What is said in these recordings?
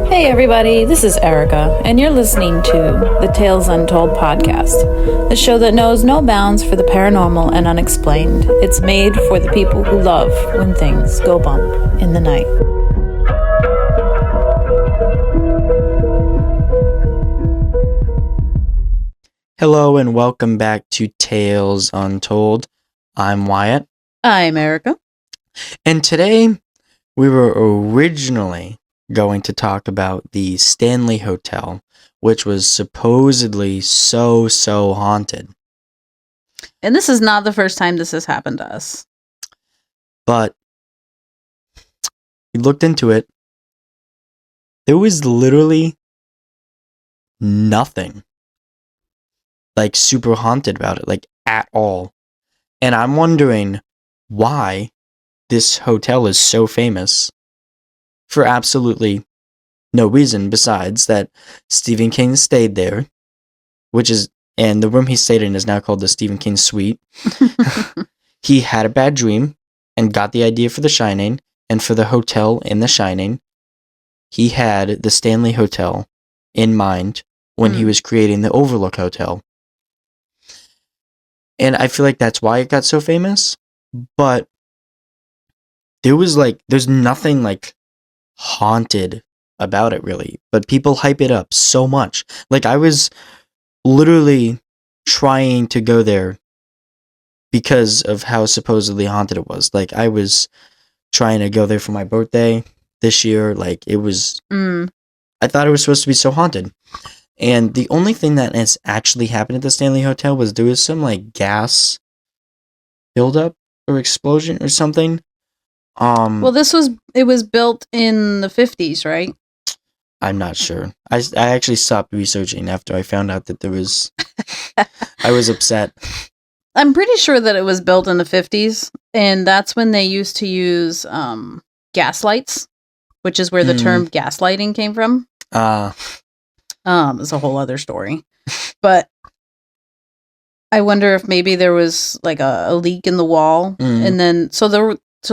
Hey everybody, this is Erica, and you're listening to the Tales Untold podcast, a show that knows no bounds for the paranormal and unexplained. It's made for the people who love when things go bump in the night. Hello and welcome back to Tales Untold. I'm Wyatt. I'm Erica. And today we were originally going to talk about the Stanley Hotel, which was supposedly so haunted. And this is not the first time this has happened to us. But we looked into it. There was literally nothing like super haunted about it, like at all. And I'm wondering why this hotel is so famous for absolutely no reason besides that Stephen King stayed there, and the room he stayed in is now called the Stephen King Suite. He had a bad dream and got the idea for The Shining, and for the hotel in The Shining, he had the Stanley Hotel in mind when he was creating the Overlook Hotel. And I feel like that's why it got so famous, but there's nothing like haunted about it really, but people hype it up so much. Like I was literally trying to go there because of how supposedly haunted it was. Like I was trying to go there for my birthday this year. Like it was, I thought it was supposed to be so haunted. And the only thing that has actually happened at the Stanley Hotel was there was some like gas buildup or explosion or something. Well, it was built in the 50s, right? I'm not sure. I actually stopped researching after I found out that there was. I was upset. I'm pretty sure that it was built in the 50s, and that's when they used to use gas lights, which is where the term gaslighting came from. It's a whole other story. But I wonder if maybe there was like a leak in the wall, and then so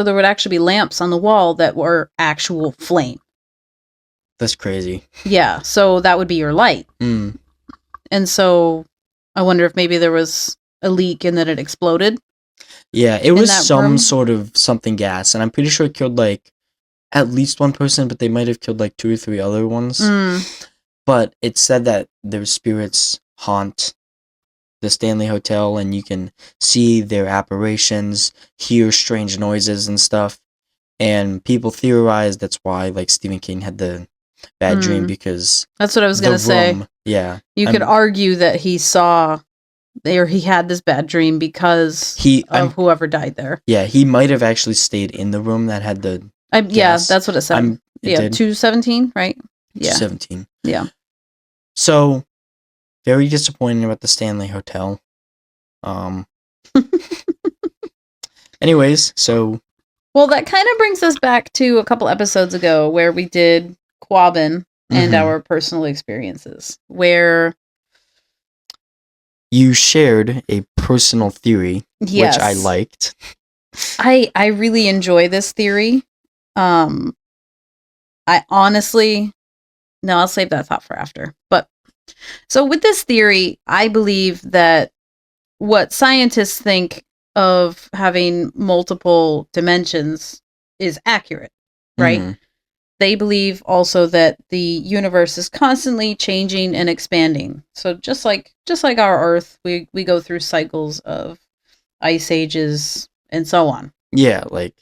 there would actually be lamps on the wall that were actual flame. That's crazy. Yeah, so that would be your light. And so I wonder if maybe there was a leak and then it exploded. Yeah, it was some sort of something gas, and I'm pretty sure it killed like at least one person, but they might have killed like 2 or 3 other ones. But it said that their spirits haunt the Stanley Hotel, and you can see their apparitions, hear strange noises and stuff. And people theorize that's why, like, Stephen King had the bad dream, because that's what I was gonna say. Yeah, you could argue that he had this bad dream because of whoever died there. Yeah, he might have actually stayed in the room that had the. Yeah, that's what it said. 217, right? Yeah, 217. Yeah. So, very disappointing about the Stanley Hotel. Anyways, so. Well, that kind of brings us back to a couple episodes ago where we did Quabbin and our personal experiences, where you shared a personal theory, which I liked. I really enjoy this theory. I honestly, no, I'll save that thought for after. But so with this theory, I believe that what scientists think of having multiple dimensions is accurate, right? They believe also that the universe is constantly changing and expanding. So just like our Earth, we go through cycles of ice ages and so on. Yeah, like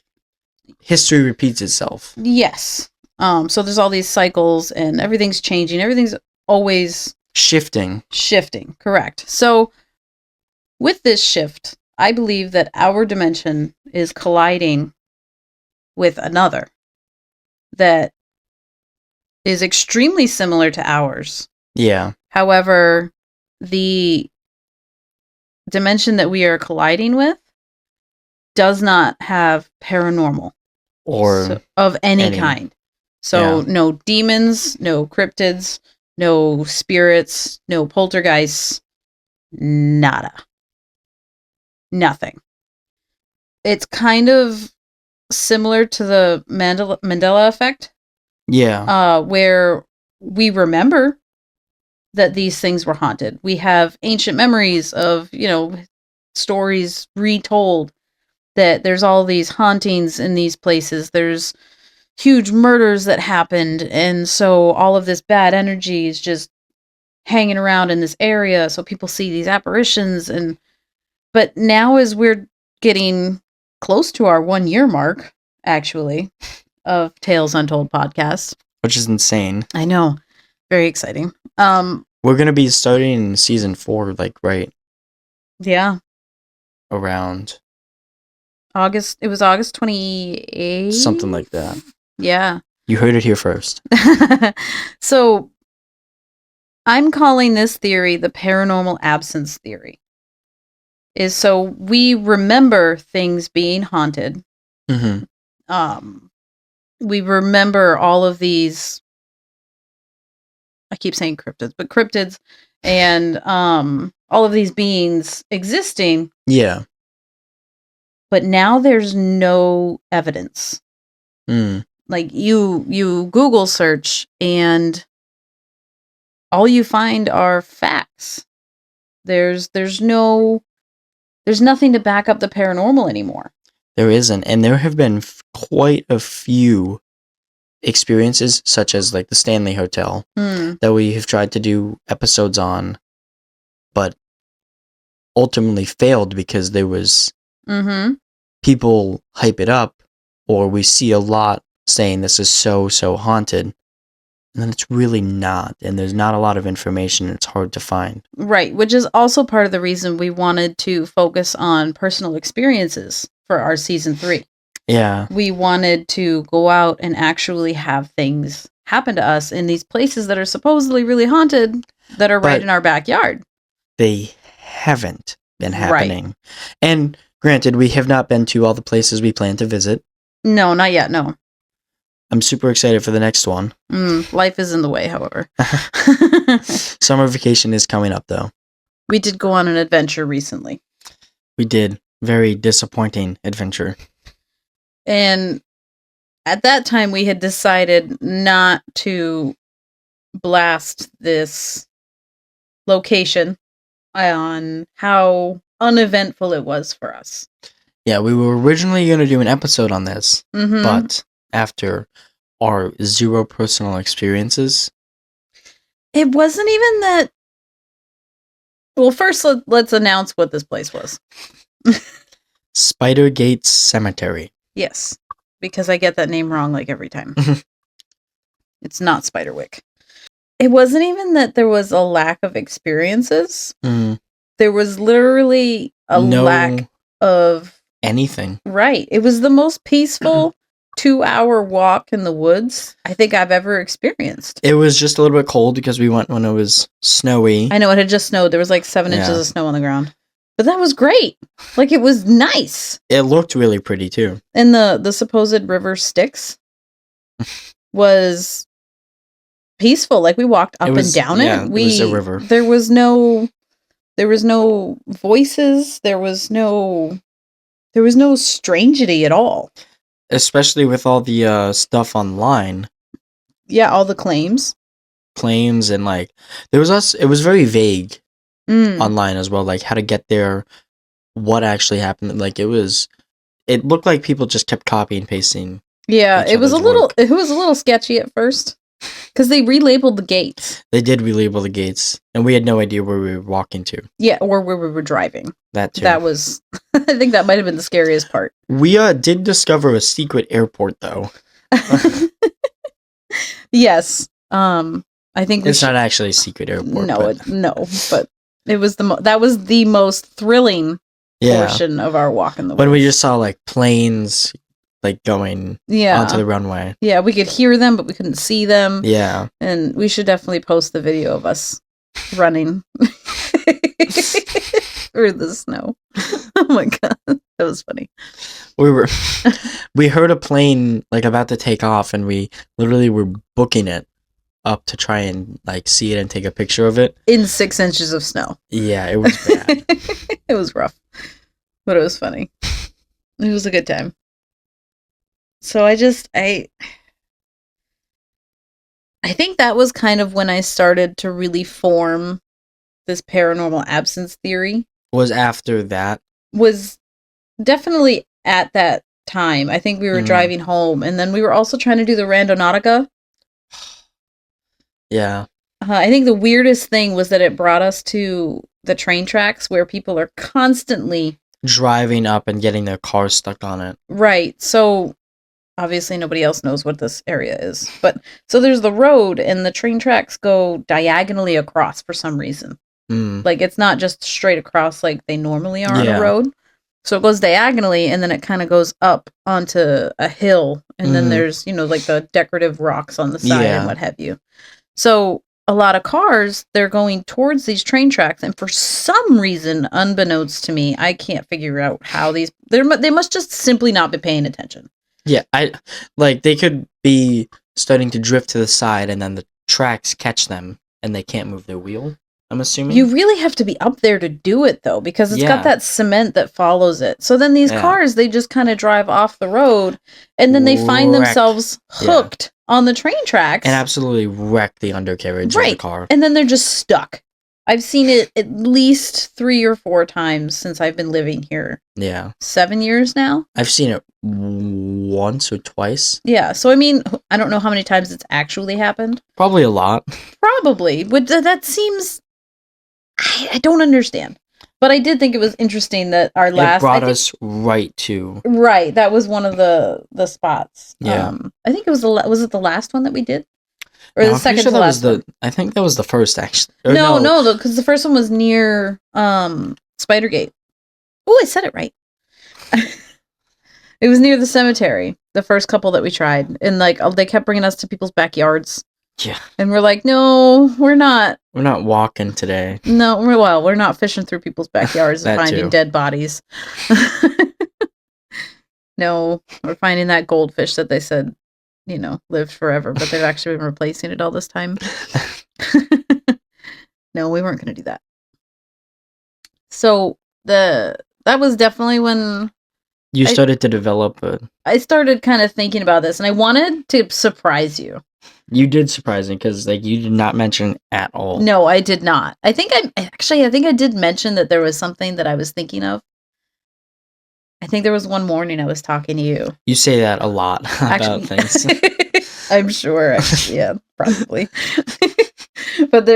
history repeats itself. Yes. So there's all these cycles and everything's changing. Everything's always shifting. Correct. So with this shift, I believe that our dimension is colliding with another that is extremely similar to ours. Yeah. However, the dimension that we are colliding with does not have paranormal or of any kind. So no demons, no cryptids, no spirits, no poltergeists, nada. Nothing. It's kind of similar to the Mandela effect, Yeah. where we remember that these things were haunted. We have ancient memories of, stories retold that there's all these hauntings in these places. There's huge murders that happened, and so all of this bad energy is just hanging around in this area, so people see these apparitions. And but now, as we're getting close to our 1 year mark, actually, of Tales Untold podcast. Which is insane. I know. Very exciting. We're going to be starting season 4, like, right Yeah. around August. It was August 28th. something like that. Yeah. You heard it here first. So, I'm calling this theory the paranormal absence theory. So we remember things being haunted. Mm-hmm. We remember all of these, I keep saying cryptids, but cryptids and all of these beings existing. Yeah. But now there's no evidence. Like you Google search and all you find are facts. There's nothing to back up the paranormal anymore. There isn't, and there have been quite a few experiences, such as like the Stanley Hotel, that we have tried to do episodes on, but ultimately failed because there was people hype it up, or we see a lot saying this is so haunted, and then it's really not, and there's not a lot of information, and it's hard to find. Right, which is also part of the reason we wanted to focus on personal experiences for our season 3. Yeah. We wanted to go out and actually have things happen to us in these places that are supposedly really haunted that are right in our backyard. They haven't been happening. Right. And granted, we have not been to all the places we plan to visit. No, not yet, no. I'm super excited for the next one. Life is in the way, however. Summer vacation is coming up, though. We did go on an adventure recently. We did. Very disappointing adventure. And at that time, we had decided not to blast this location on how uneventful it was for us. Yeah, we were originally going to do an episode on this, but after our 0 personal experiences, it wasn't even that. Well, first, let's announce what this place was. Spider Gates Cemetery. Yes, because I get that name wrong like every time. It's not Spiderwick. It wasn't even that there was a lack of experiences. There was literally a lack of anything. Right. It was the most peaceful 2-hour walk in the woods I think I've ever experienced. It was just a little bit cold because we went when it was snowy. I know, it had just snowed. There was like 7 inches of snow on the ground. But that was great. Like, it was nice. It looked really pretty, too. And the supposed river Styx was peaceful. Like, we walked up and down it. It was a river. There was no voices. There was no strangity at all. Especially with all the stuff online. Yeah, all the claims. And like, it was very vague online as well, like how to get there, what actually happened. Like, it looked like people just kept copying and pasting. Yeah, it was a little sketchy at first because they relabeled the gates. They did relabel the gates, and we had no idea where we were walking to. Yeah, or where we were driving. That too. That was, I think that might have been the scariest part. We did discover a secret airport, though. Yes. I think it's not actually a secret airport. No, but it was that was the most thrilling portion of our walk in the woods. When we just saw like planes like going onto the runway. Yeah, we could hear them, but we couldn't see them. Yeah. And we should definitely post the video of us running through the snow. Oh my god, that was funny. We heard a plane like about to take off, and we literally were booking it up to try and like see it and take a picture of it in 6 inches of snow. Yeah, it was bad. It was rough, but it was funny. It was a good time. So I I think that was kind of when I started to really form this paranormal absence theory. Was after that? Was definitely at that time. I think we were Mm. driving home, and then we were also trying to do the Randonautica. Yeah. I think the weirdest thing was that it brought us to the train tracks where people are constantly driving up and getting their car stuck on it. Right. So obviously nobody else knows what this area is. But so there's the road and the train tracks go diagonally across for some reason. Like it's not just straight across like they normally are on a road. So it goes diagonally and then it kind of goes up onto a hill and then there's, like the decorative rocks on the side and what have you. So a lot of cars, they're going towards these train tracks, and for some reason, unbeknownst to me, I can't figure out how they must just simply not be paying attention. Yeah, they could be starting to drift to the side, and then the tracks catch them, and they can't move their wheel. I'm assuming you really have to be up there to do it though, because it's got that cement that follows it. So then these cars, they just kind of drive off the road, and then they find themselves hooked on the train tracks and absolutely wreck the undercarriage of the car. And then they're just stuck. I've seen it at least 3 or 4 times since I've been living here. Yeah. 7 years now. I've seen it once or twice. Yeah. So, I mean, I don't know how many times it's actually happened. Probably a lot. Probably. But that seems... I don't understand. But I did think it was interesting that our last... It brought us right to... Right. That was one of the spots. Yeah. I think it was was it the last one that we did? Or the second to last one? I think that was the first, actually. No, because the first one was near Spidergate. Oh, I said it right. It was near the cemetery, the first couple that we tried. And, they kept bringing us to people's backyards. Yeah. And we're like, no, we're not. We're not walking today. No, we're not fishing through people's backyards and finding dead bodies. No, we're finding that goldfish that they said lived forever, but they've actually been replacing it all this time. No, we weren't going to do that. So that was definitely when you started to develop I started kind of thinking about this, and I wanted to surprise you. You did surprise me because you did not mention at all. No, I did not. I think I did mention that there was something that I was thinking of. I think there was one morning I was talking to you. You say that a lot about things. I'm sure. Yeah, probably. But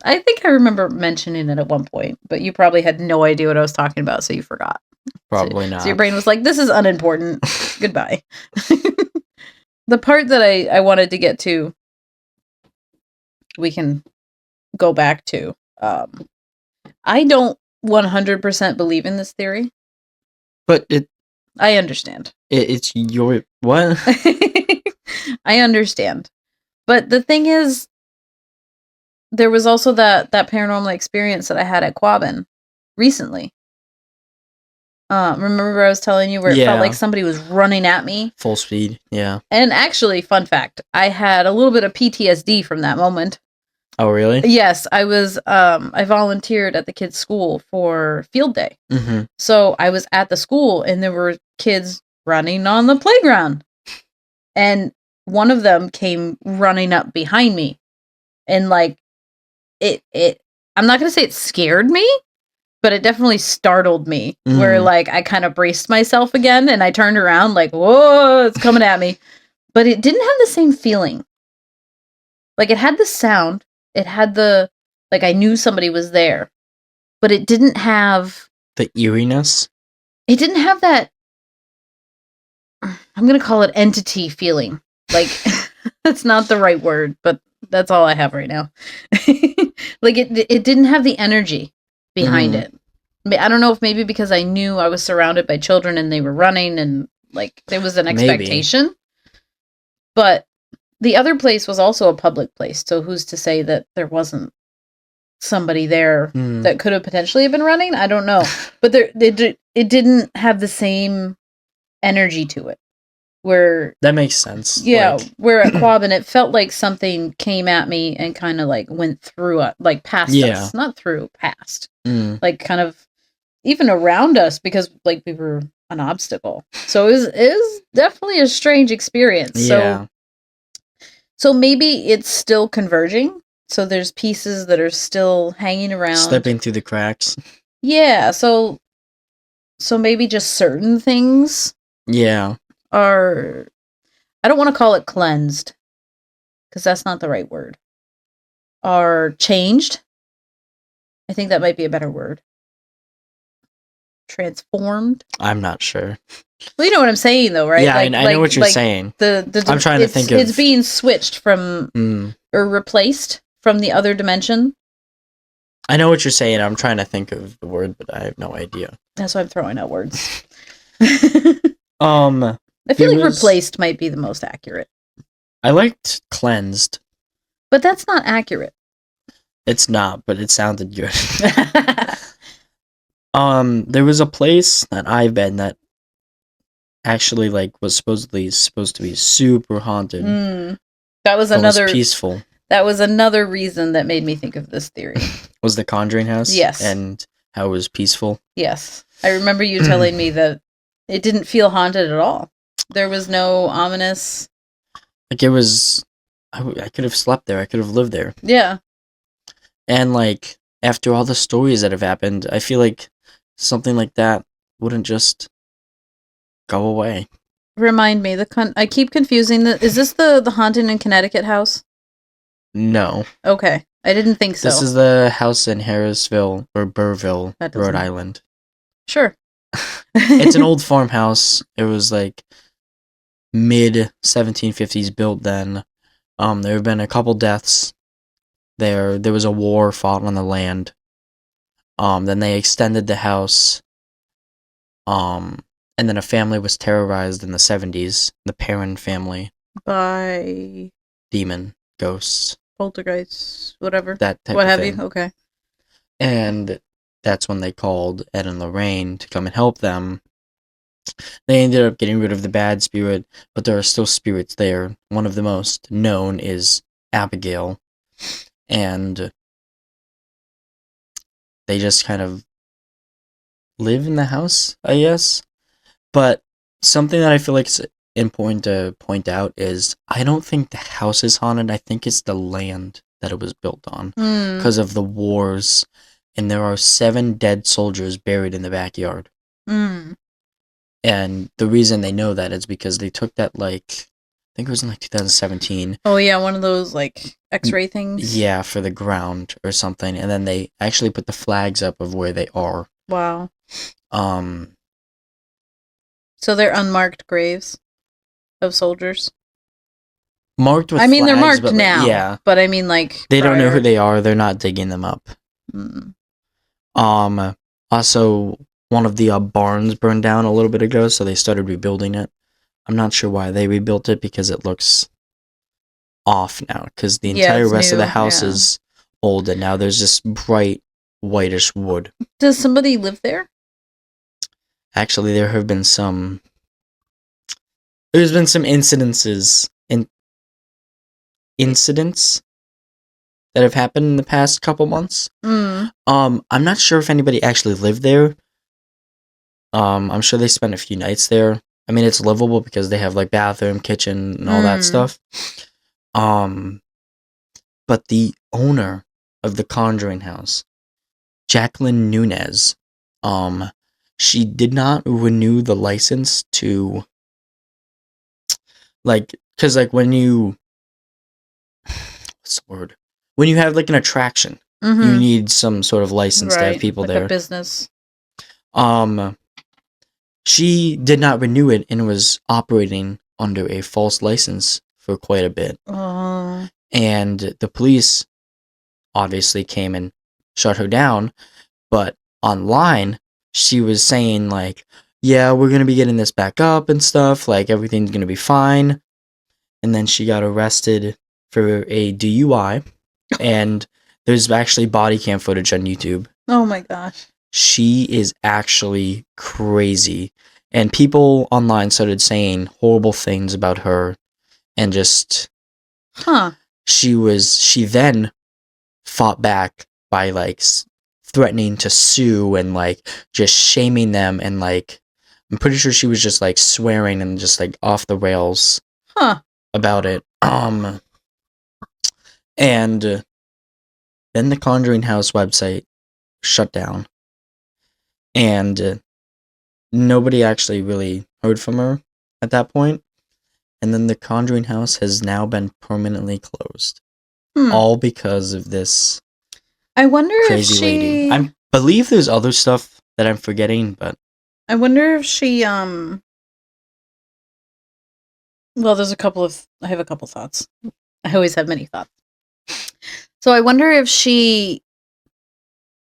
I think I remember mentioning it at one point, but you probably had no idea what I was talking about, so you forgot. Probably not. So your brain was like, this is unimportant. Goodbye. The part that I wanted to get to, we can go back to. I don't 100% believe in this theory. But I understand. It's your... What? I understand. But the thing is, there was also that paranormal experience that I had at Quabbin recently. Remember I was telling you where it felt like somebody was running at me? Full speed, yeah. And actually, fun fact, I had a little bit of PTSD from that moment. Oh, really? Yes, I was, I volunteered at the kids' school for field day. Mm-hmm. So I was at the school and there were kids running on the playground. And one of them came running up behind me. And I'm not going to say it scared me, but it definitely startled me. Mm. Where I kind of braced myself again and I turned around whoa, it's coming at me. But it didn't have the same feeling. It had the sound. It had the, I knew somebody was there, but it didn't have... The eeriness? It didn't have that, I'm going to call it entity feeling. That's not the right word, but that's all I have right now. It didn't have the energy behind it. I don't know if maybe because I knew I was surrounded by children and they were running and, there was an expectation. Maybe. But... The other place was also a public place, so who's to say that there wasn't somebody there that could have potentially been running? I don't know. But it didn't have the same energy to it. Where that makes sense. Yeah, where at Quabbin, it felt like something came at me and kind of went through it, past us. Not through, past. Kind of even around us because we were an obstacle. So it was definitely a strange experience. Yeah. So So maybe it's still converging. So there's pieces that are still hanging around. Slipping through the cracks. Yeah, so maybe just certain things Yeah. are, I don't want to call it cleansed, because that's not the right word. Are changed. I think that might be a better word. Transformed. I'm not sure. Well, you know what I'm saying, though, right? Yeah, I know what you're saying. I'm trying to think of... It's being switched from, or replaced from the other dimension. I know what you're saying. I'm trying to think of the word, but I have no idea. That's why I'm throwing out words. I feel like replaced might be the most accurate. I liked cleansed. But that's not accurate. It's not, but it sounded good. There was a place that I've been that actually was supposed to be super haunted. That was another peaceful. That was another reason that made me think of this theory. Was the Conjuring House? Yes. And how it was peaceful? Yes. I remember you telling me that it didn't feel haunted at all. There was no ominous... It was... I could have slept there. I could have lived there. Yeah. And after all the stories that have happened, I feel like something like that wouldn't just go away. Remind me, I keep confusing is this the haunted in Connecticut house? No. Okay. I didn't think so. This is the house in Harrisville or Burrville, Rhode Island. Sure. It's an old farmhouse. It was mid 1750s built then. There have been a couple deaths there. There was a war fought on the land. Then they extended the house. And then a family was terrorized in the 70s. The Perrin family. By... demon, ghosts. Poltergeists, whatever. That type what of have thing. you? Okay. And that's when they called Ed and Lorraine to come and help them. They ended up getting rid of the bad spirit, but there are still spirits there. One of the most known is Abigail. And they just kind of live in the house, I guess. But something that I feel like is important to point out is I don't think the house is haunted. I think it's the land that it was built on because of the wars. And there are 7 dead soldiers buried in the backyard. And the reason they know that is because they took that, I think it was in 2017. Oh yeah, one of those X-ray things. Yeah, for the ground or something. And then they actually put the flags up of where they are. Wow. So they're unmarked graves of soldiers. Marked with they're flags, marked now. Yeah. But I mean they don't know who they are. They're not digging them up. Also, one of the barns burned down a little bit ago, so they started rebuilding it. I'm not sure why they rebuilt it because it looks off now. Because the entire rest of the house is old, and now there's just bright whitish wood. Does somebody live there? Actually, there have been some. There's been some incidents that have happened in the past couple months. I'm not sure if anybody actually lived there. I'm sure they spent a few nights there. I mean, it's livable because they have bathroom, kitchen, and all that stuff. But the owner of the Conjuring House, Jacqueline Nunez, she did not renew the license to because when you what's the word? When you have an attraction, you need some sort of license to have people there. A business. She did not renew it and was operating under a false license for quite a bit. And the police obviously came and shut her down, but online she was saying yeah, we're going to be getting this back up and stuff, everything's going to be fine. And then she got arrested for a DUI, and there's actually body cam footage on YouTube. Oh my gosh. She is actually crazy. And people online started saying horrible things about her, and just... She then fought back by, threatening to sue and, just shaming them, and, I'm pretty sure she was just, swearing and just, off the rails about it. And then the Conjuring House website shut down. And nobody actually really heard from her at that point. And then the Conjuring House has now been permanently closed. All because of this I wonder crazy if lady. I believe there's other stuff that I'm forgetting, but I wonder if she well, there's I have a couple thoughts. I always have many thoughts. So I wonder if she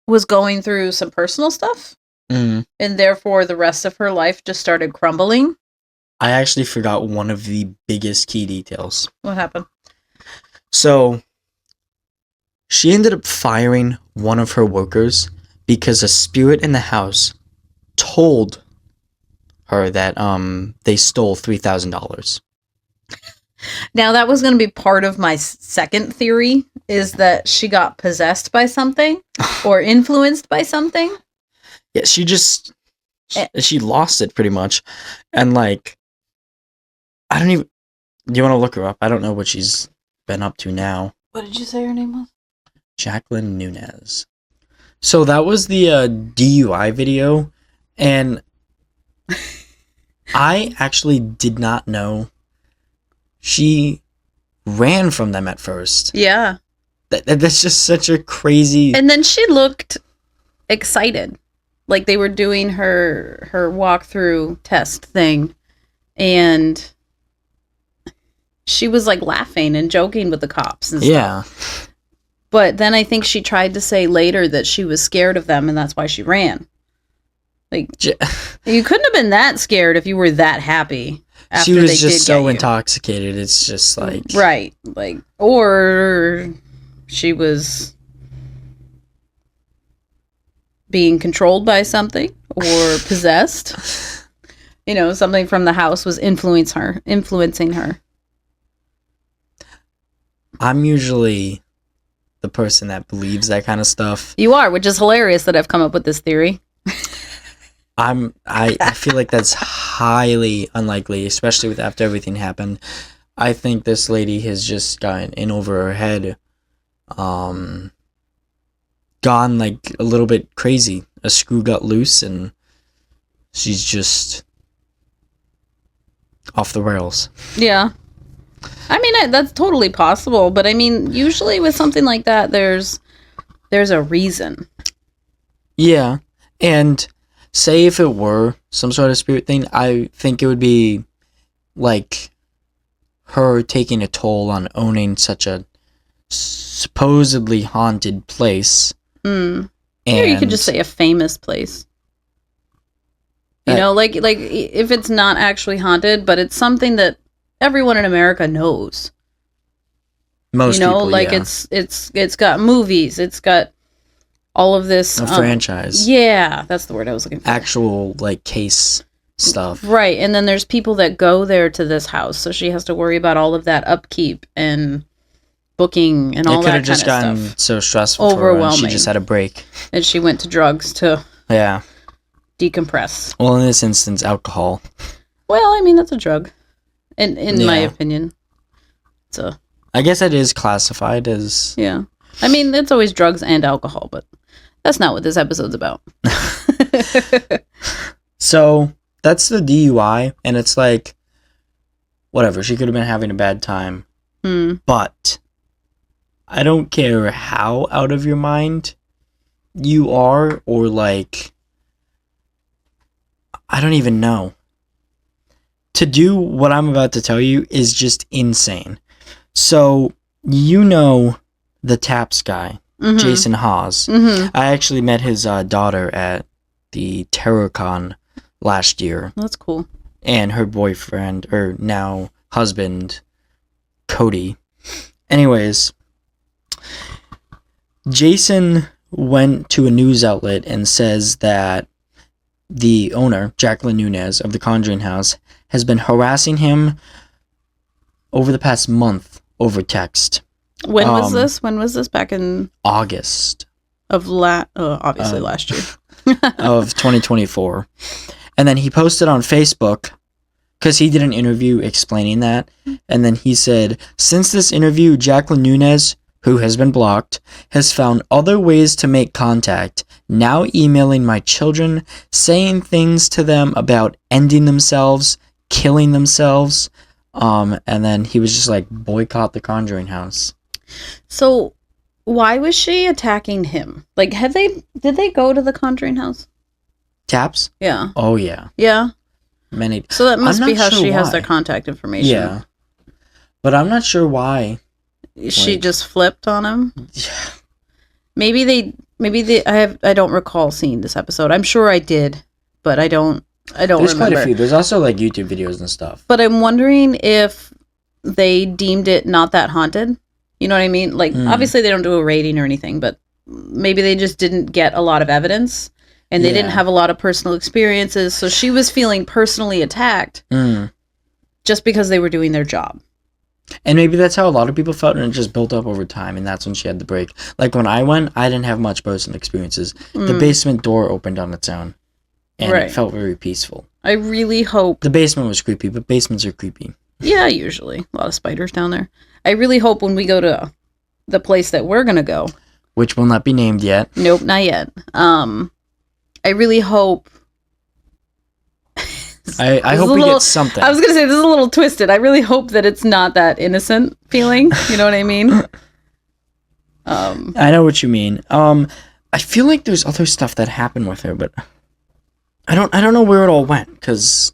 was going through some personal stuff, and therefore the rest of her life just started crumbling. I actually forgot one of the biggest key details. What happened? So she ended up firing one of her workers because a spirit in the house told her that they stole $3,000. Now that was going to be part of my second theory, is that she got possessed by something or influenced by something. Yeah, she lost it pretty much. And like, I don't even, do you want to look her up? I don't know what she's been up to now. What did you say her name was? Jacqueline Nunez. So that was the DUI video, and I actually did not know she ran from them at first. Yeah. That's just such a crazy... And then she looked excited. Like they were doing her walkthrough test thing, and she was like laughing and joking with the cops and stuff. Yeah. But then I think she tried to say later that she was scared of them and that's why she ran. Like, you couldn't have been that scared if you were that happy. She was just so intoxicated. It's just like... Right. Like, or she was being controlled by something or possessed. You know, something from the house was influencing her. I'm usually the person that believes that kind of stuff. You are, which is hilarious that I've come up with this theory. I feel like that's highly unlikely, especially with after everything happened. I think this lady has just gotten in over her head, gone like a little bit crazy. A screw got loose and she's just off the rails. Yeah. I mean, that's totally possible, but I mean, usually with something like that, there's a reason. Yeah, and say if it were some sort of spirit thing, I think it would be like her taking a toll on owning such a supposedly haunted place. Or you could just say a famous place. You know, like if it's not actually haunted, but it's something that everyone in America knows. Most people, like yeah. it's got movies, it's got all of this franchise. Yeah, that's the word I was looking for. Actual like case stuff. Right, and then there's people that go there to this house, so she has to worry about all of that upkeep and booking and all that kind of stuff. It could have just gotten so stressful for her and she just had a break. And she went to drugs to decompress. Well, in this instance, alcohol. Well, I mean, that's a drug. In my opinion. I guess it is classified as... Yeah. I mean, it's always drugs and alcohol, but that's not what this episode's about. So, that's the DUI, and it's like, whatever, she could have been having a bad time. But I don't care how out of your mind you are, or like, I don't even know. To do what I'm about to tell you is just insane. So, you know the Taps guy, Jason Hawes. I actually met his daughter at the TerrorCon last year. That's cool. And her boyfriend, or now husband, Cody. Anyways, Jason went to a news outlet and says that the owner, Jacqueline Nunez of the Conjuring House, has been harassing him over the past month over text. When was this? When was this? Back in August of obviously last year of 2024. And then he posted on Facebook because he did an interview explaining that, and then he said, "Since this interview, Jacqueline Nunez, who has been blocked, has found other ways to make contact, now emailing my children, saying things to them about ending themselves, killing themselves, and then he was just like, boycott the Conjuring house. So, why was she attacking him? Like, did they go to the Conjuring house? Taps? Yeah. Oh, yeah. Yeah? Many. So that must be how sure she has why. their contact information. Yeah. But I'm not sure why. She just flipped on him? Yeah. Maybe they I don't recall seeing this episode. I'm sure I did, but I don't There's remember. quite a few. There's also like YouTube videos and stuff. But I'm wondering if they deemed it not that haunted. You know what I mean? Like, obviously they don't do a rating or anything, but maybe they just didn't get a lot of evidence and they didn't have a lot of personal experiences. So she was feeling personally attacked just because they were doing their job. And maybe that's how a lot of people felt, and it just built up over time, and that's when she had the break. Like, when I went, I didn't have much personal experiences. The basement door opened on its own, and it felt very peaceful. I really hope... The basement was creepy, but basements are creepy. Yeah, usually. A lot of spiders down there. I really hope when we go to the place that we're going to go... Which will not be named yet. Nope, not yet. I really hope... I hope we get something. I was going to say, this is a little twisted. I really hope that it's not that innocent feeling. You know what I mean? I know what you mean. I feel like there's other stuff that happened with her, but I don't know where it all went, because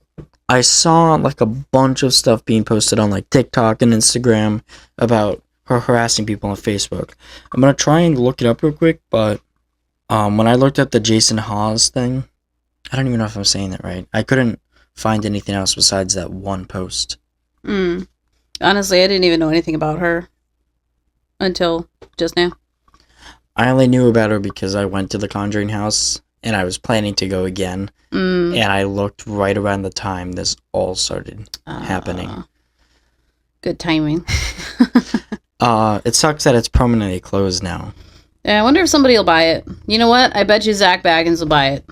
I saw like a bunch of stuff being posted on like TikTok and Instagram about her harassing people on Facebook. I'm gonna try and look it up real quick, but when I looked at the Jason Hawes thing, I don't even know if I'm saying that right. I couldn't find anything else besides that one post. Honestly, I didn't even know anything about her until just now. I only knew about her because I went to the Conjuring house and I was planning to go again. And I looked right around the time this all started happening. Good timing. It sucks that it's permanently closed now. Yeah, I wonder if somebody will buy it. You know what? I bet you Zach Baggins will buy it.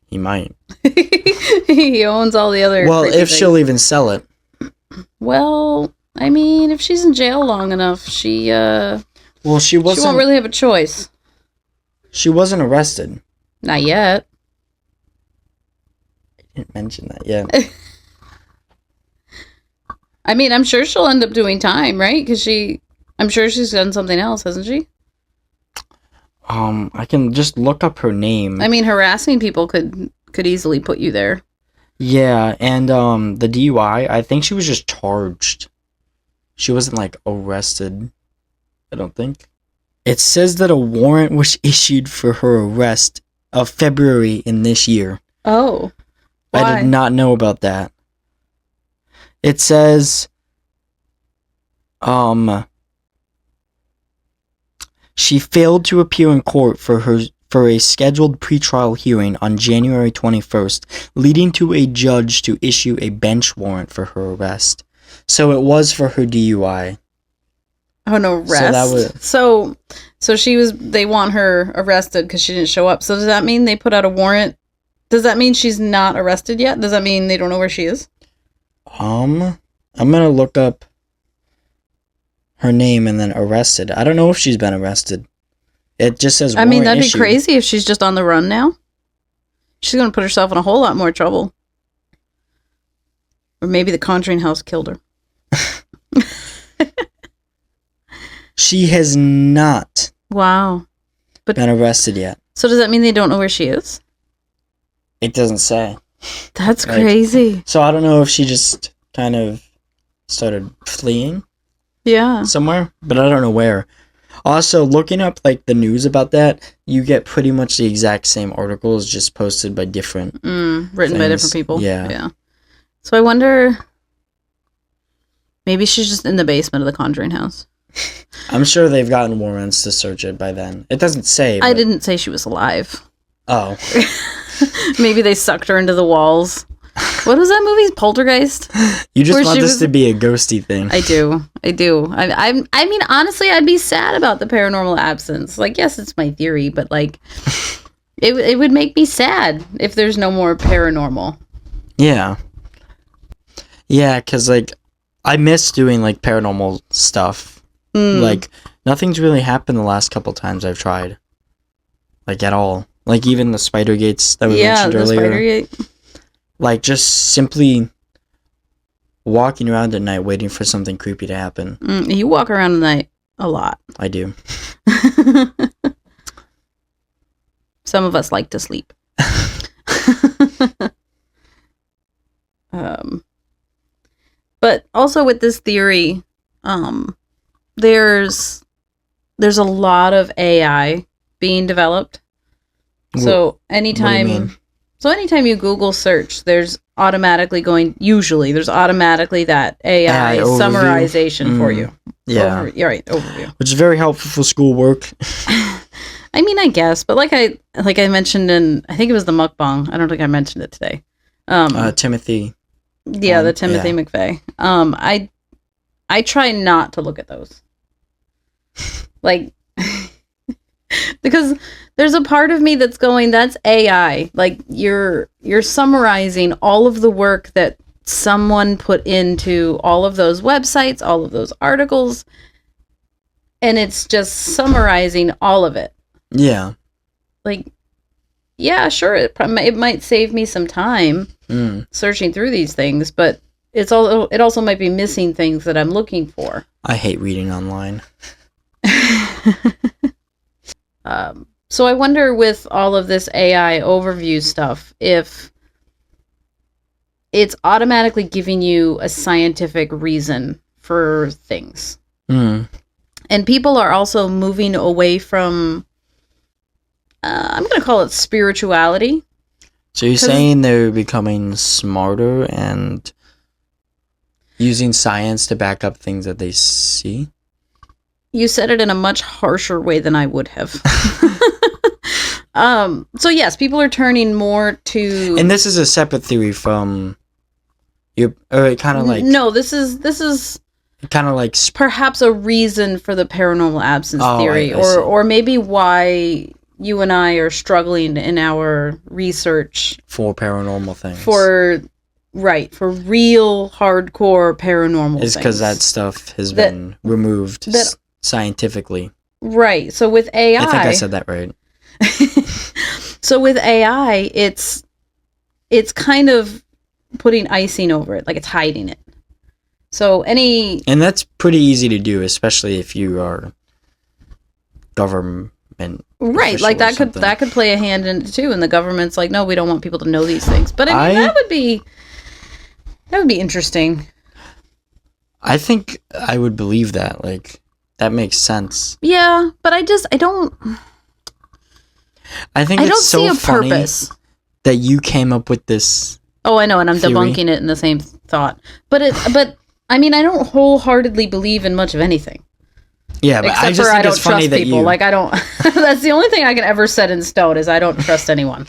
He might. He owns all the other... Well, if things. she'll even sell it. Well, I mean, if she's in jail long enough, she Well, she wasn't... She won't really have a choice. She wasn't arrested. Not yet. I didn't mention that yet. I mean, I'm sure she'll end up doing time, right? Because I'm sure she's done something else, hasn't she? I can just look up her name. I mean, harassing people could easily put you there. Yeah, and the DUI, I think she was just charged. She wasn't, like, arrested, I don't think. It says that a warrant was issued for her arrest of February in this year. Oh. Why? I did not know about that. It says, she failed to appear in court for a scheduled pretrial hearing on January 21st, leading to a judge to issue a bench warrant for her arrest. So it was for her DUI. Oh, no, arrest? So they want her arrested because she didn't show up. So does that mean they put out a warrant? Does that mean she's not arrested yet? Does that mean they don't know where she is? I'm gonna look up her name and then arrested. I don't know if she's been arrested. It just says warrant that'd issued. be crazy if she's just on the run now. She's gonna put herself in a whole lot more trouble. Or maybe the Conjuring house killed her. She has not been arrested yet. So does that mean they don't know where she is? It doesn't say. That's crazy. So I don't know if she just kind of started fleeing. Yeah. Somewhere, but I don't know where. Also, looking up like the news about that, you get pretty much the exact same articles, just posted by different written things. by different people. Yeah. So I wonder, maybe she's just in the basement of the Conjuring house. I'm sure they've gotten warrants to search it by then. It doesn't say. I didn't say she was alive. Oh. Maybe they sucked her into the walls. What was that movie? Poltergeist? You just want this to be a ghosty thing. I do. I mean, honestly, I'd be sad about the paranormal absence. Like, yes, it's my theory, but like, it would make me sad if there's no more paranormal. Yeah. Yeah, because like, I miss doing like paranormal stuff. Like nothing's really happened the last couple times I've tried. Like at all. Like even the spider gates that we mentioned earlier. Spider gate. Like just simply walking around at night waiting for something creepy to happen. You walk around at night a lot. I do. Some of us like to sleep. But also with this theory, there's a lot of AI being developed. So anytime you Google search, there's automatically that AI summarization for you. Yeah. Overview. Which is very helpful for schoolwork. I mean, I guess, but like I mentioned in, I think it was the mukbang. I don't think I mentioned it today. Timothy. Yeah, the Timothy McVeigh. I try not to look at those. Like, because there's a part of me that's going, that's AI. Like, you're summarizing all of the work that someone put into all of those websites, all of those articles, and it's just summarizing all of it. Yeah. Like, yeah, sure, it might save me some time searching through these things, but it also might be missing things that I'm looking for. I hate reading online. So I wonder with all of this AI overview stuff, if it's automatically giving you a scientific reason for things. And people are also moving away from, I'm going to call it spirituality. So you're saying they're becoming smarter and using science to back up things that they see? You said it in a much harsher way than I would have. So yes, people are turning more to... And this is a separate theory from... kind of like... No, this is... Kind of like... Perhaps a reason for the paranormal absence theory. Or maybe why you and I are struggling in our research... For paranormal things. For real hardcore paranormal things. It's because that stuff has been removed scientifically. Right. So with AI... I think I said that right. So with AI, it's kind of putting icing over it, like it's hiding it. So and that's pretty easy to do, especially if you are government. Right, like that could play a hand in it too, and the government's like, no, we don't want people to know these things. But I mean, that would be interesting. I think I would believe that. Like, that makes sense. Yeah, but I don't. I think it's so see a funny purpose that you came up with this. Oh, I know, and I'm debunking it in the same thought. But I mean, I don't wholeheartedly believe in much of anything. Yeah, but I just think it's funny that you... Like, I don't... That's the only thing I can ever set in stone is I don't trust anyone.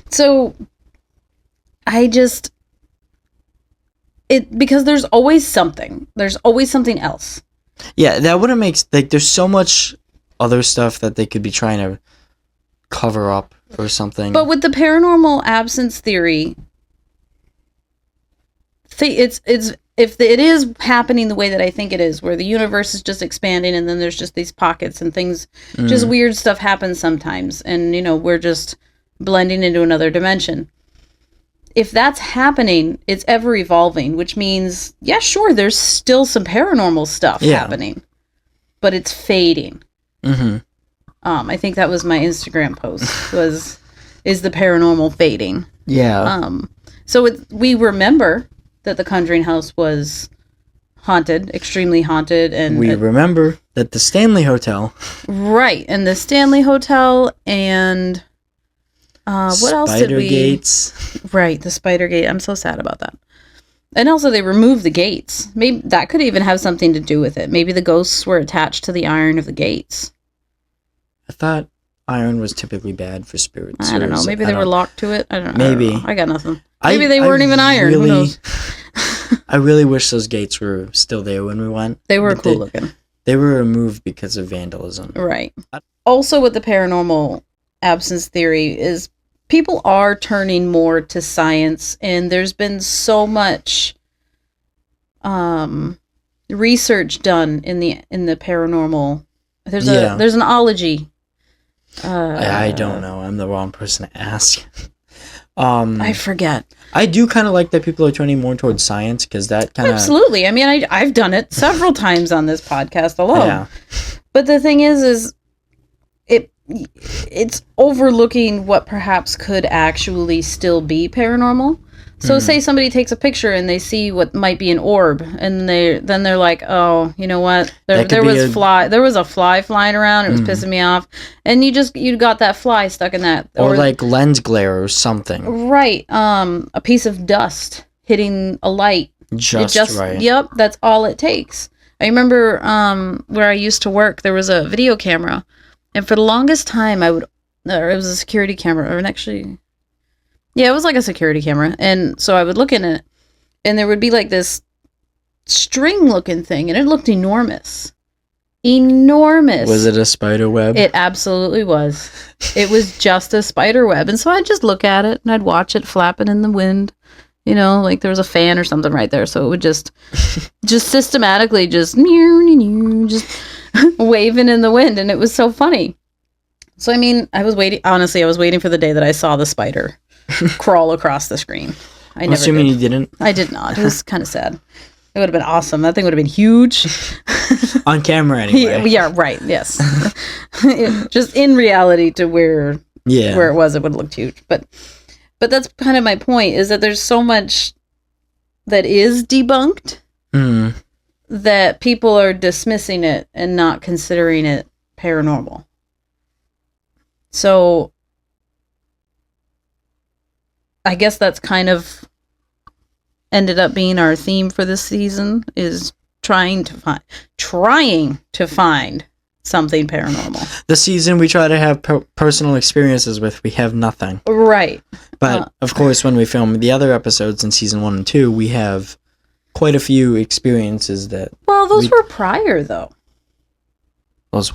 So, because there's always something. There's always something else. Yeah, that wouldn't make... Like, there's so much other stuff that they could be trying to cover up or something. But with the paranormal absence theory... If it is happening the way that I think it is, where the universe is just expanding and then there's just these pockets and things, just weird stuff happens sometimes, and we're just blending into another dimension. If that's happening, it's ever evolving, which means, yeah, sure, there's still some paranormal stuff happening, but it's fading. I think that was my Instagram post, is the paranormal fading? Yeah. So we remember that the Conjuring house was haunted, extremely haunted, and we remember that the Stanley Hotel, right, and the Stanley Hotel, and what else did we? Spider gates, right? The Spider Gate. I'm so sad about that. And also, they removed the gates. Maybe that could even have something to do with it. Maybe the ghosts were attached to the iron of the gates. I thought iron was typically bad for spirits. I don't know. Maybe they were locked to it. I don't know. Maybe. I got nothing. Maybe they weren't even iron. Who knows? I really wish those gates were still there when we went. They were cool looking. They were removed because of vandalism. Right. Also with the paranormal absence theory is people are turning more to science, and there's been so much research done in the paranormal. There's Yeah. there's an ology. I don't know. I'm the wrong person to ask. I forget. I do kind of like that people are turning more towards science, because that kind of... Absolutely. I mean, I've done it several times on this podcast alone. Yeah. But the thing is it's overlooking what perhaps could actually still be paranormal. So say somebody takes a picture and they see what might be an orb, and they're like, oh, you know what? There was a fly flying around. It was pissing me off, and you got that fly stuck in that, or like lens glare or something. Right. A piece of dust hitting a light. Just right. Yep. That's all it takes. I remember where I used to work, there was a video camera, and for the longest time it was a security camera, or actually. Yeah, it was like a security camera. And so I would look in it, and there would be like this string-looking thing, and it looked enormous. Enormous. Was it a spider web? It absolutely was. It was just a spider web. And so I'd just look at it, and I'd watch it flapping in the wind. You know, like there was a fan or something right there. So it would just systematically just waving in the wind. And it was so funny. So, I mean, I was waiting for the day that I saw the spider crawl across the screen. I'm assuming you didn't? I did not. It was kind of sad. It would have been awesome. That thing would have been huge. On camera, anyway. Yeah, right. Yes. Just in reality to where it was, it would have looked huge. But that's kind of my point, is that there's so much that is debunked that people are dismissing it and not considering it paranormal. So I guess that's kind of ended up being our theme for this season, is trying to find something paranormal. The season we try to have personal experiences with, we have nothing. Right. But of course, when we film the other episodes in season 1 and 2, we have quite a few experiences that... Well, those were prior, though. Those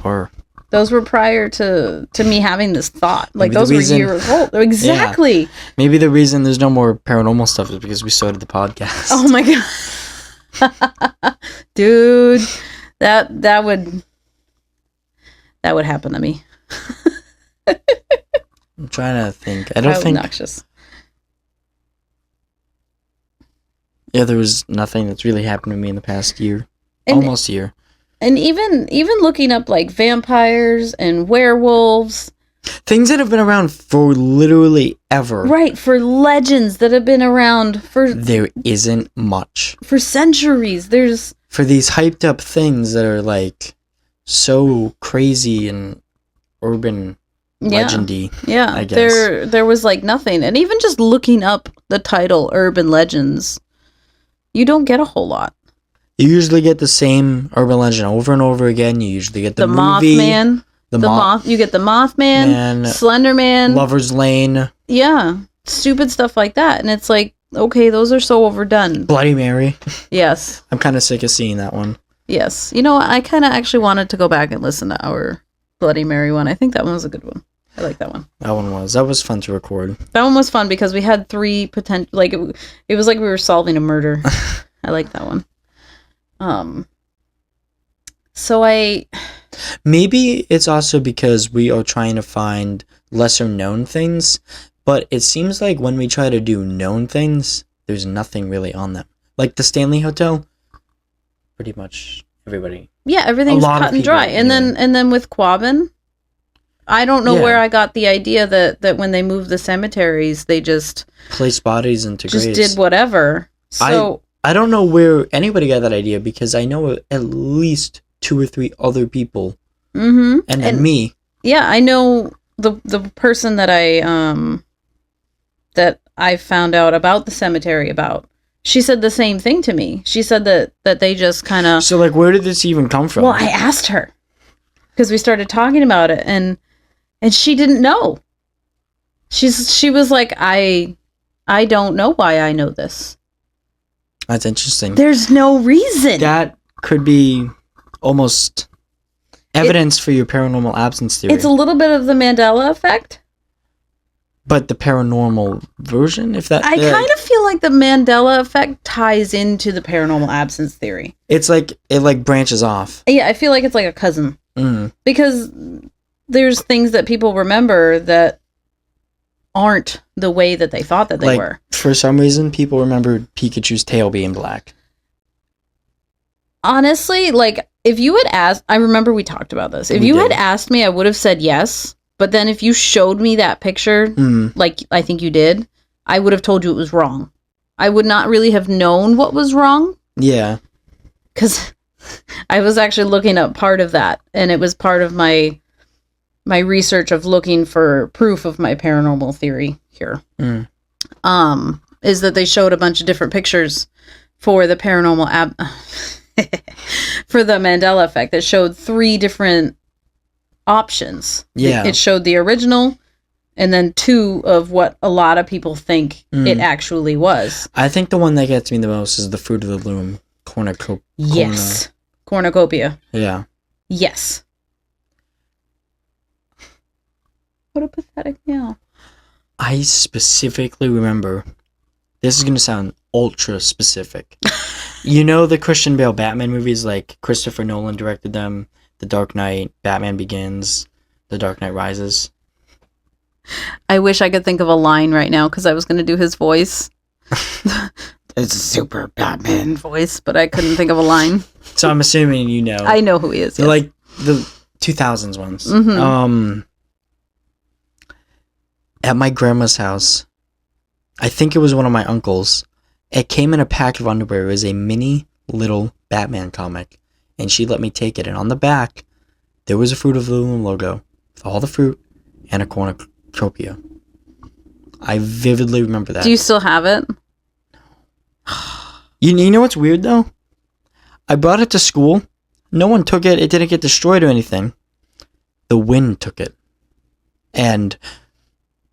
were prior to me having this thought. Like, those were years old. Exactly. Yeah. Maybe the reason there's no more paranormal stuff is because we started the podcast. Oh my god. Dude, that would happen to me. I'm trying to think. I don't think... Obnoxious. Yeah, there was nothing that's really happened to me in the past year. Almost year. And even looking up like vampires and werewolves. Things that have been around for literally ever. Right, for legends that have been around for... There isn't much. For centuries. There's... For these hyped up things that are like so crazy and urban legendy. Yeah, I guess. There was like nothing. And even just looking up the title Urban Legends, you don't get a whole lot. You usually get the same urban legend over and over again. You usually get the movie. Mothman. You get the Mothman, Slender Man. Lover's Lane. Yeah. Stupid stuff like that. And it's like, okay, those are so overdone. Bloody Mary. Yes. I'm kind of sick of seeing that one. Yes. You know, I kind of actually wanted to go back and listen to our Bloody Mary one. I think that one was a good one. I like that one. That was fun to record. That one was fun because we had 3 potential, like, it was like we were solving a murder. I like that one. So maybe it's also because we are trying to find lesser known things, but it seems like when we try to do known things, there's nothing really on them. Like the Stanley Hotel, pretty much everybody. Yeah, everything's cut and dry. And then with Quabbin, I don't know where I got the idea that when they moved the cemeteries, they just placed bodies into graves. Just did whatever. So I don't know where anybody got that idea, because I know at least 2 or 3 other people, and then me. Yeah, I know the person that I found out about the cemetery about. She said the same thing to me. She said that they just kind of... So, like, where did this even come from? Well, I asked her, because we started talking about it, and she didn't know. She was like, I don't know why I know this. That's interesting. There's no reason. That could be almost evidence for your paranormal absence theory. It's a little bit of the Mandela effect. But the paranormal version, if that... I kind of feel like the Mandela effect ties into the paranormal absence theory. It's like, it like branches off. Yeah, I feel like it's like a cousin. Mm. Because there's things that people remember that aren't the way that they thought that they were. For some reason, people remembered Pikachu's tail being black. Honestly, like, if you had asked... I remember we talked about this. If you had asked me, I would have said yes. But then if you showed me that picture, like I think you did, I would have told you it was wrong. I would not really have known what was wrong. Yeah. Because I was actually looking up part of that, and it was part of my research of looking for proof of my paranormal theory here. Is that they showed a bunch of different pictures for the paranormal for the Mandela effect that showed 3 different options. Yeah. It showed the original and then 2 of what a lot of people think it actually was. I think the one that gets me the most is the Fruit of the Loom cornucopia. Yes. Cornucopia. Yeah. Yes. What a pathetic meow. I specifically remember, this is going to sound ultra specific. You know the Christian Bale Batman movies, like Christopher Nolan directed them? The Dark Knight, Batman Begins, The Dark Knight Rises. I wish I could think of a line right now because I was going to do his voice. It's a super Batman voice, but I couldn't think of a line. So I'm assuming you know. I know who he is. They're yes. like the 2000s ones. Mm-hmm. At my grandma's house, I think it was one of my uncles, it came in a pack of underwear. It was a mini little Batman comic. And she let me take it. And on the back, there was a Fruit of the Loom logo with all the fruit and a cornucopia. I vividly remember that. Do you still have it? You know what's weird, though? I brought it to school. No one took it. It didn't get destroyed or anything. The wind took it. And,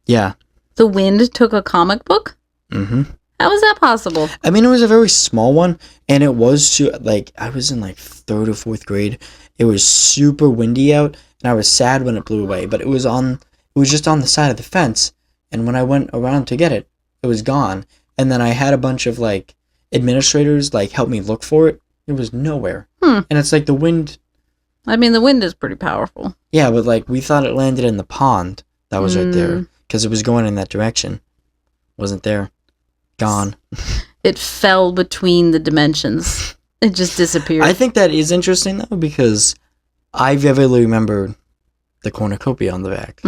yeah. The wind took a comic book? Mm-hmm. How is that possible? I mean, it was a very small one, and it was, like, I was in, like, 3rd or 4th grade. It was super windy out, and I was sad when it blew away, but it was just on the side of the fence, and when I went around to get it, it was gone, and then I had a bunch of, like, administrators, like, help me look for it. It was nowhere. And it's like the wind... I mean, the wind is pretty powerful. Yeah, but, like, we thought it landed in the pond that was right there, because it was going in that direction. Wasn't there. Gone. It fell between the dimensions. It just disappeared. I think that is interesting, though, because I vividly remember the cornucopia on the back.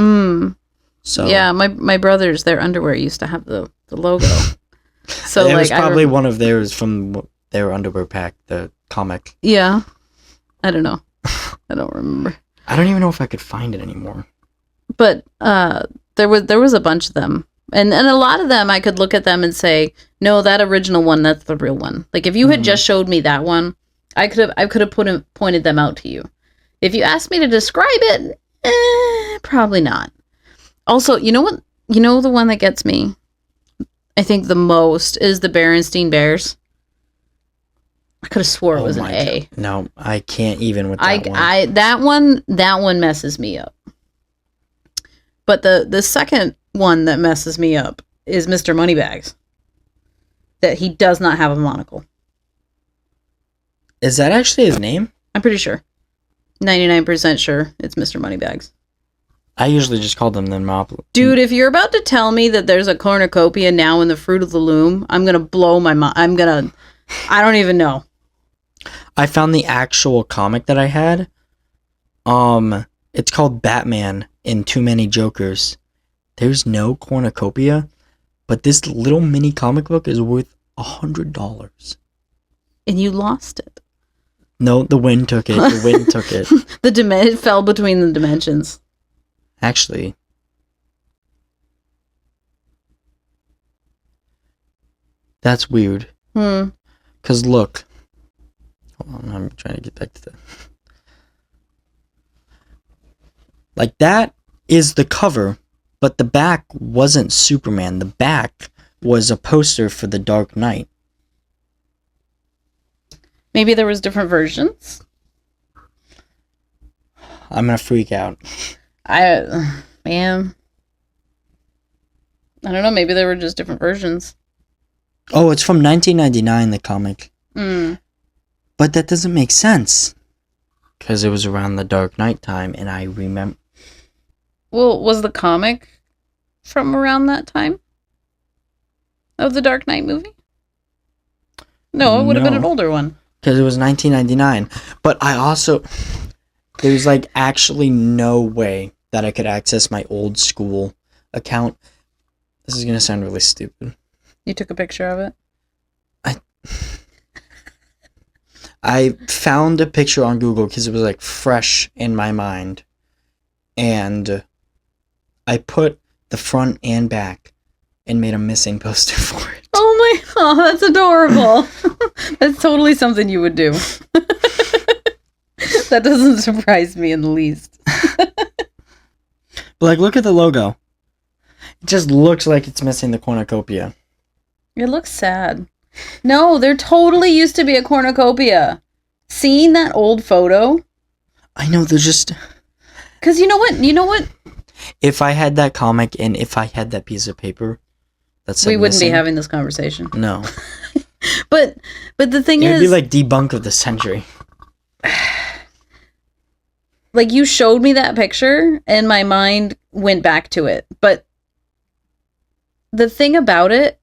So yeah, my brothers, their underwear used to have the logo. So it was probably one of theirs from their underwear pack, the comic. Yeah. I don't know. I don't remember. I don't even know if I could find it anymore. But there was a bunch of them. And a lot of them, I could look at them and say, no, that original one, that's the real one. Like, if you had just showed me that one, I could have pointed them out to you. If you asked me to describe it, probably not. Also, you know what? You know the one that gets me, I think, the most is the Berenstein Bears. I could have swore it was an A. God. No, I can't even with that one. That one messes me up. But the second one that messes me up is Mr. Moneybags. That he does not have a monocle. Is that actually his name? I'm pretty sure. 99% sure it's Mr. Moneybags. I usually just call them the Monopoly. Dude, if you're about to tell me that there's a cornucopia now in the Fruit of the Loom, I'm going to blow my mind. I don't even know. I found the actual comic that I had. It's called Batman in Too Many Jokers. There's no cornucopia, but this little mini comic book is worth $100. And you lost it. No, the wind took it. The wind took it. It fell between the dimensions. Actually, that's weird. Because look. Hold on, I'm trying to get back to that. Like, that is the cover, but the back wasn't Superman. The back was a poster for The Dark Knight. Maybe there was different versions? I'm gonna freak out. Man. I don't know. Maybe there were just different versions. Oh, it's from 1999, the comic. Mm. But that doesn't make sense. Because it was around the Dark Knight time, and I remember... Well, was the comic from around that time? Of the Dark Knight movie? No, it would have been an older one. Because it was 1999. But I also... There's, like, actually no way that I could access my old school account. This is going to sound really stupid. You took a picture of it? I found a picture on Google because it was, like, fresh in my mind. And I put the front and back and made a missing poster for it. Oh, that's adorable. That's totally something you would do. That doesn't surprise me in the least. But, like, look at the logo. It just looks like it's missing the cornucopia. It looks sad. No, there totally used to be a cornucopia. Seeing that old photo? I know, they're just... Because you know what? If I had that comic and if I had that piece of paper... We wouldn't be having this conversation. No. But the thing is... It'd be like debunk of the century. Like, you showed me that picture, and my mind went back to it. But the thing about it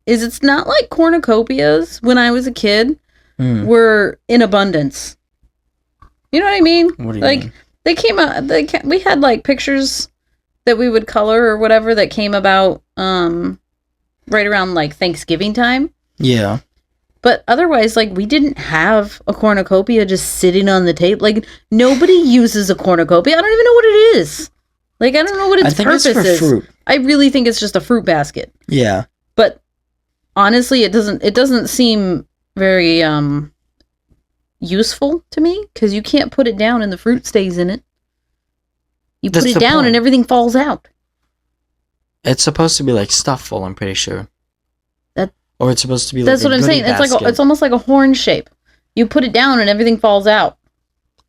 is it's not like cornucopias when I was a kid were in abundance. You know what I mean? What do you mean? They came out... we had, like, pictures that we would color or whatever that came about... right around, like, Thanksgiving time. Yeah. But otherwise, like, we didn't have a cornucopia just sitting on the table. Like, nobody uses a cornucopia. I don't even know what it is. Like, I don't know what its purpose is. I think it's for fruit. I really think it's just a fruit basket. Yeah. But honestly, it doesn't seem very useful to me, because you can't put it down and the fruit stays in it. You put it down and everything falls out. It's supposed to be like stuff full, I'm pretty sure. Or it's supposed to be like that's what I'm saying. It's like it's almost like a horn shape. You put it down and everything falls out.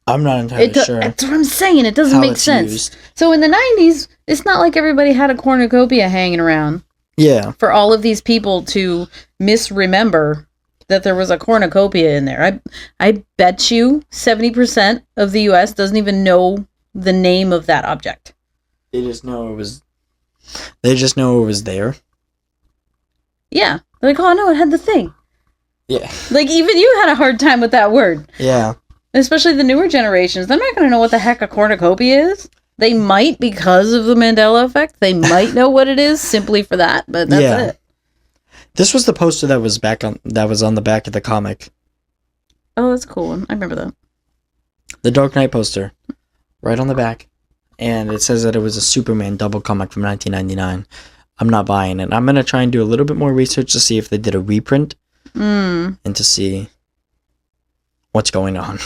I'm not entirely sure. That's what I'm saying. It doesn't make sense. Used. So in the 90s, it's not like everybody had a cornucopia hanging around. Yeah. For all of these people to misremember that there was a cornucopia in there. I bet you 70% of the US doesn't even know the name of that object. They just know it was there. Yeah. They're like, oh no, it had the thing. Yeah. Like, even you had a hard time with that word. Yeah. Especially the newer generations. They're not going to know what the heck a cornucopia is. They might, because of the Mandela effect, they might know what it is simply for that, but that's it. This was the poster that was on the back of the comic. Oh, that's a cool one. I remember that. The Dark Knight poster. Right on the back. And it says that it was a Superman double comic from 1999. I'm not buying it. I'm going to try and do a little bit more research to see if they did a reprint. And to see what's going on.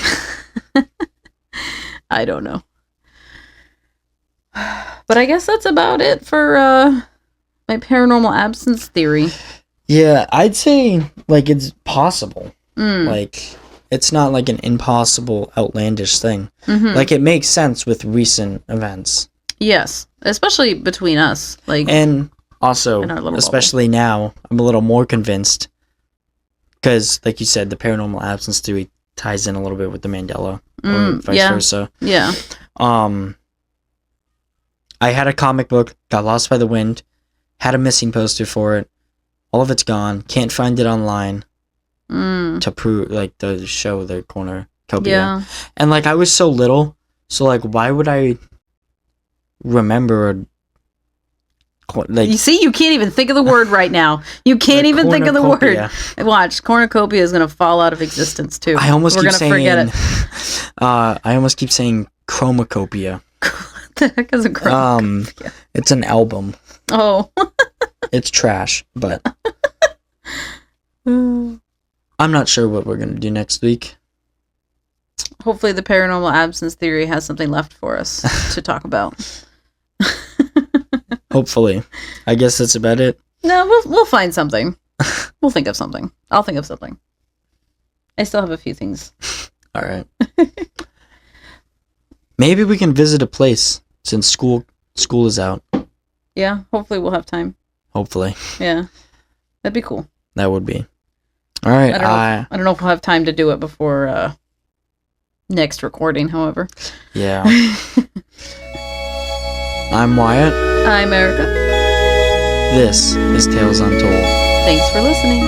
I don't know. But I guess that's about it for my paranormal absence theory. Yeah, I'd say, like, it's possible. Like, it's not like an impossible, outlandish thing. Like, it makes sense with recent events. Yes, especially between us. Like, and also, especially now, I'm a little more convinced. Because, like you said, the paranormal absence theory ties in a little bit with the Mandela, or vice versa. Yeah. I had a comic book, got lost by the wind, had a missing poster for it. All of it's gone. Can't find it online to prove, like, to show the cornucopia. Yeah. And, like, I was so little, so, like, why would I remember? Like, you see, you can't even think of the word right now. You can't even think of the word. Watch, cornucopia is going to fall out of existence too. I almost We're keep saying, forget it. I almost keep saying chromacopia. What the heck is a chromacopia? It's an album. Oh. It's trash, but I'm not sure what we're going to do next week. Hopefully the paranormal absence theory has something left for us to talk about. Hopefully. I guess that's about it. No, we'll find something. We'll think of something. I'll think of something. I still have a few things. All right. Maybe we can visit a place since school is out. Yeah, hopefully we'll have time. Hopefully. Yeah. That'd be cool. That would be. All right. I don't know if we'll have time to do it before next recording, however. Yeah. I'm Wyatt. I'm Erica. This is Tales Untold. Thanks for listening.